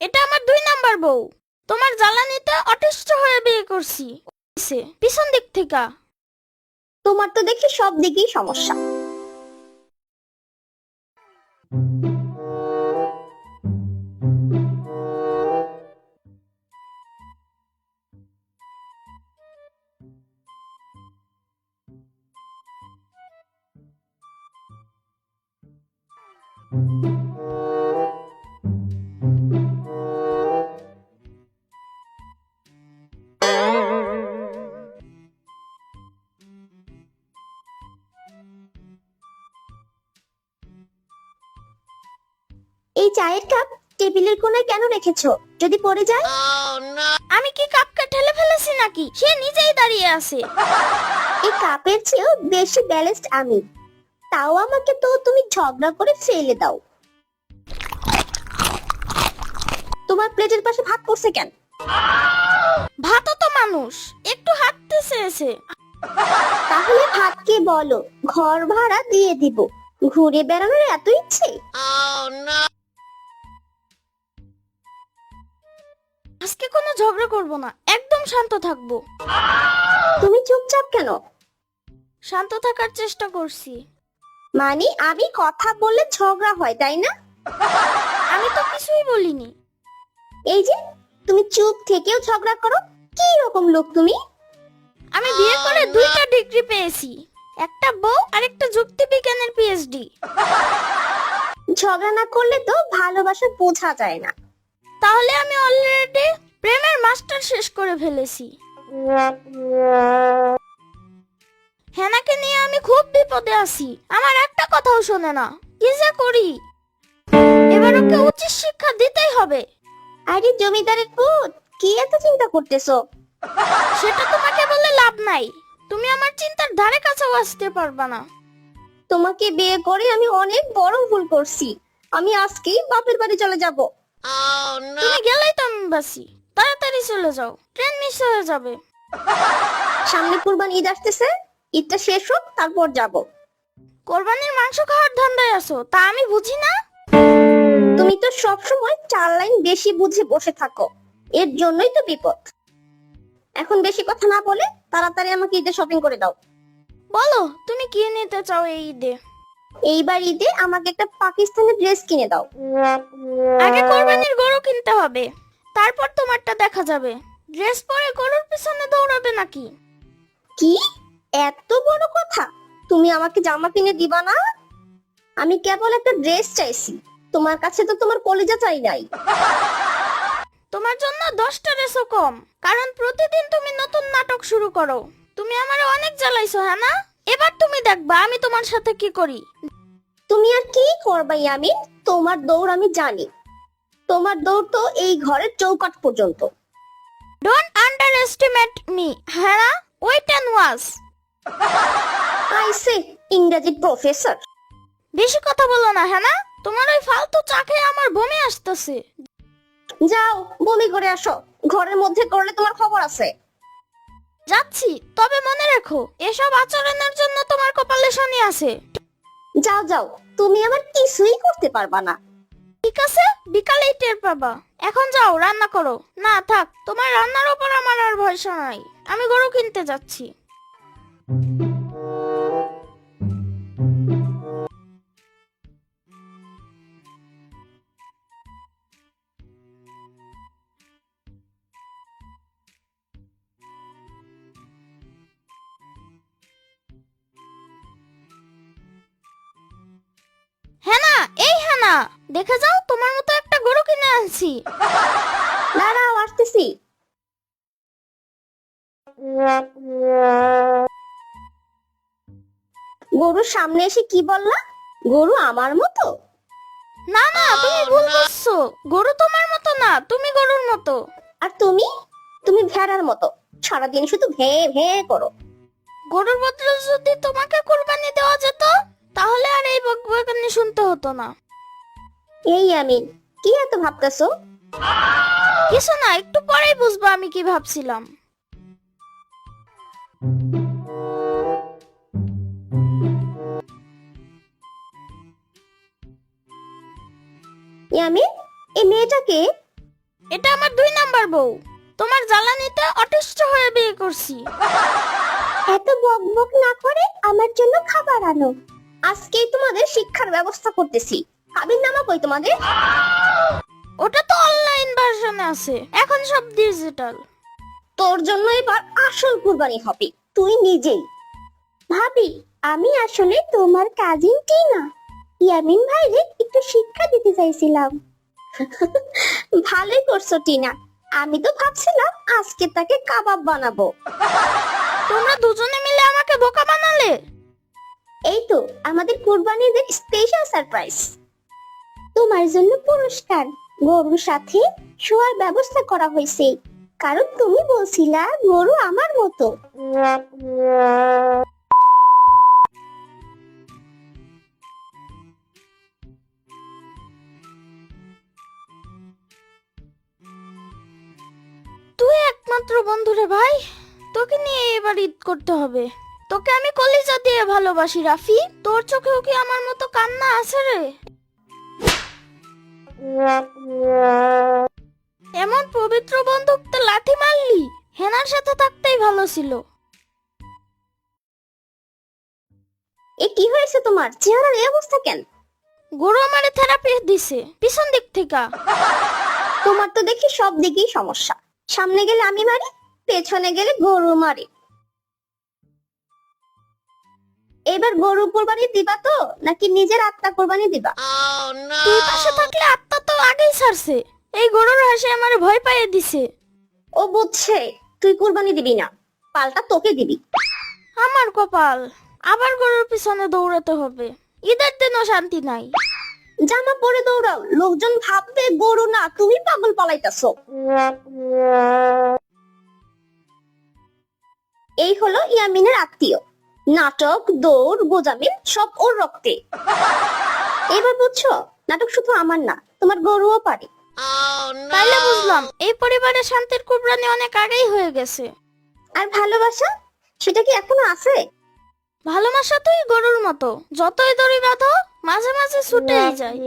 এটা আমার 2 নাম্বার বউ। তোমার জ্বালানিতে অতিষ্ঠ হয়ে বিয়ে করছি। পিছন দিক থেকে। তোমার তো দেখি সব দিকেই সমস্যা। এই চায়ের কাপ টেবিলের কোণায় কেন রেখেছো? যদি পড়ে যায়? আমি কি কাপকে ঠেলে ফেলেছি নাকি? সে নিজেই দাঁড়িয়ে আছে। এই কাপের চেয়েও বেশি ব্যালেন্সড আমি, তাও আমাকে তো তুমি ঝগড়া করে ফেলে দাও। তোমার প্লেটের পাশে ভাত পড়ছে কেন? ভাতও তো মানুষ, একটু হাঁটতে চেয়েছে। তাহলে ভাতকে বলো ঘর ভাড়া দিয়ে দিব। ঘুরে বেড়ানোর এত ইচ্ছে? আজকে কোনো ঝগড়া করব না, একদম শান্ত থাকবো। তুমি চুপচাপ কেন? শান্ত থাকার চেষ্টা করছি। মানে আমি কথা বললে ঝগড়া হয়, তাই না? আমি তো কিছুই বলিনি। এই যে তুমি চুপ থেকেও ঝগড়া করো, কি রকম লোক তুমি? আমি বিয়ে করে 2টা ডিগ্রি পেয়েছি, একটা বউ আর একটা যুক্তিবিজ্ঞানের পিএইচডি। ঝগড়া না করলে তো ভালোবাসা বোঝা যায় না। তাহলে আমি অলরেডি প্রেমের মাস্টার শেষ করে ফেলেছি। হেনাকে নিয়ে আমি খুব বিপদে আছি, আমার একটা কথাও শোনে না। কি যে করি? এবার ওকে উচিত শিক্ষা দিতেই হবে। আরে জমিদারের পুত, কি এত চিন্তা করতেছো? সেটা তোমাকে বলে লাভ নাই, তুমি আমার চিন্তার ধারে কাছেও আসতে পারবা না। তোমাকে বিয়ে করে আমি অনেক বড় ভুল করছি। আমি আজকেই বাপের বাড়ি চলে যাব। তুমি গেলেই তো আমি বাসি। তাড়াতাড়ি চলে যাও, ট্রেন মিস হয়ে যাবে। সামনে কুরবানি ঈদ আসতেছে, ঈদটা শেষ হোক তারপর যাব। কোরবানির মাংস খাওয়ার ধান্দায় আছো, তা আমি বুঝি না। তুমি তো সব সময় 4 লাইন বেশি বুঝে বসে থাকো, এর জন্যই তো বিপদ। এখন বেশি কথা না বলে তাড়াতাড়ি আমাকে ঈদে শপিং করে দাও। বলো তুমি কি নিতে চাও এই ঈদে? এইবার ঈদে আমাকে একটা পাকিস্তানি ড্রেস কিনে দাও। আগে কোরবানির গরু কিনতে হবে, তারপর তোমারটা দেখা যাবে। ড্রেস পরে গরুর পিছনে দৌড়াবে নাকি? কি এত বড় কথা? তুমি আমাকে জামা কিনে দিবা না? আমি কেবল একটা ড্রেস চাইছি, তোমার কাছে তো তোমার কলিজা চাই নাই। তোমার জন্য 10টা ড্রেসও কম, কারণ প্রতিদিন তুমি নতুন নাটক শুরু করো। তুমি আমারে অনেক জ্বালাইছো, হ্যাঁ না? এবার তুমি দেখবা আমি তোমার সাথে কি করি। তুমি আর কি করবা ইয়ামিন? তোমার দৌড় আমি জানি। তোমার দৌড় তো এই ঘরের চৌকাঠ পর্যন্ত। ডোন্ট আন্ডার এস্টিমেট মি, হ্যাঁ না? Wait and watch. আইসে ইংরেজি প্রফেসর। বেশি কথা বলো না, হ্যাঁ না? তোমার ওই ফালতু চা খেয়ে আমার বমি আসতেছে। যাও বমি করে আসো, ঘরের মধ্যে করলে তোমার খবর আছে। যাচ্ছি, তবে মনে রেখো এসব আচরণের জন্য তোমার কপালে শনি আছে। যাও যাও, তুমি আমার কিছুই করতে পারবা না। ঠিক আছে, বিকালেই টের পাবা। এখন যাও রান্না করো। না থাক, তোমার রান্নার উপর আমার আর ভরসা নাই। আমি গরু কিনতে যাচ্ছি। হ্যানা, এই হ্যানা, দেখে যাও তোমার মতো একটা গরু কিনে আনছি। দাঁড়াও আসতেছি। গরুর সামনে এসে কি বললা? গরু আমার মতো? না না, তুমি ভুল বুঝছো। গরু তোমার মতো না, তুমি গরুর মতো। আর তুমি? তুমি ভেড়ার মতো, সারাদিন শুধু ভে ভে করো। গরুর বদলে যদি তোমাকে কুরবানি দেওয়া যেত, তাহলে আর এই বকবকানি শুনতে হতো না। এই আমি কি এত ভাবতেছো? কিছু না, একটু পরেই বুঝবো আমি কি ভাবছিলাম। ইয়ামিন, এই মেয়েটাকে? এটা আমার 2 নাম্বার বউ। তোমার জ্বালানিতে অতিষ্ঠ হয়ে বিয়ে করছি। এত বকবক না করে আমার জন্য খাবার আনো। আজকেই তোমাদের শিক্ষার ব্যবস্থা করতেছি। কাবিননামা কই তোমাদের? ওটা তো অনলাইন ভার্সনে আছে, এখন সব ডিজিটাল। তোর জন্য এবার আসল কুরবানি হবে, তুই নিজেই। ভাবি, আমি আসলে তোমার কাজিন টিনা। ইয়ামিন ভাইরে একটু শিক্ষা দিতে চাইছিলাম। ভালোই করছো টিনা, আমি তো ভাবছিলাম আজকে তাকে কাবাব বানাবো। তোমরা দুজনে মিলে আমাকে বোকা বানালে। এই তো আমাদের কুরবানির স্পেশাল সারপ্রাইজ। তোমার জন্য পুরস্কার, গরুর সাথে শোয়ার ব্যবস্থা করা হয়েছে, কারণ তুমি বলছিলা গরু আমার মতো। তুই একমাত্র বন্ধু রে ভাই, তোকে নিয়ে এবার ঈদ করতে হবে। তোকে আমি কলিজা দিয়ে ভালোবাসি রাফি। তোর চোখেও কি আমার মতো কান্না আছে রে? এমন পবিত্র বন্ধুত্বে লাথি মারলি, হেনার সাথে থাকতেই ভালো ছিল। এ কি হয়েছে তোমার? চেহারার এই অবস্থা কেন? গরু আমারে থেরাপি দিছে পিছন দিক থেকে। তোমার তো দেখি সব দিকেই সমস্যা। সামনে গেলে আমি মারি, পেছনে গেলে গরু মারি। এবার গরু কোরবানি দিবা তো, নাকি নিজের আত্মা কোরবানি দিবা? তুই পাশে থাকলে আত্মা তো আগেই ছাড়ছে। এই গরুর হাসি আমারে ভয় পাইয়ে দিছে। ও বুঝছে, তুই কোরবানি দিবি না, পাল্টা তোকে দিবি। আমার কপাল, আবার গরুর পিছনে দৌড়াতে হবে। ঈদের দিনও শান্তি নাই। জামা পরে দৌড়াও, লোকজন ভাববে গরু না তুমি পাগল পালাইতাছো। এই হলো ইয়ামিনের আত্মীয়। নাটক, দৌড়, গোজামিল সব ওর রক্তে। এবার বুঝছো, নাটক শুধু আমার না, তোমার গরুও পারে। তাইলে বুঝলাম এই পরিবারে শান্তির কুরবানি অনেক আগেই হয়ে গেছে। আর ভালোবাসা, সেটা কি এখনো আছে? ভালোবাসা তুই গরুর মতো, যতই দড়ি বাঁধো মাঝে মাঝে ছুটেই যায়।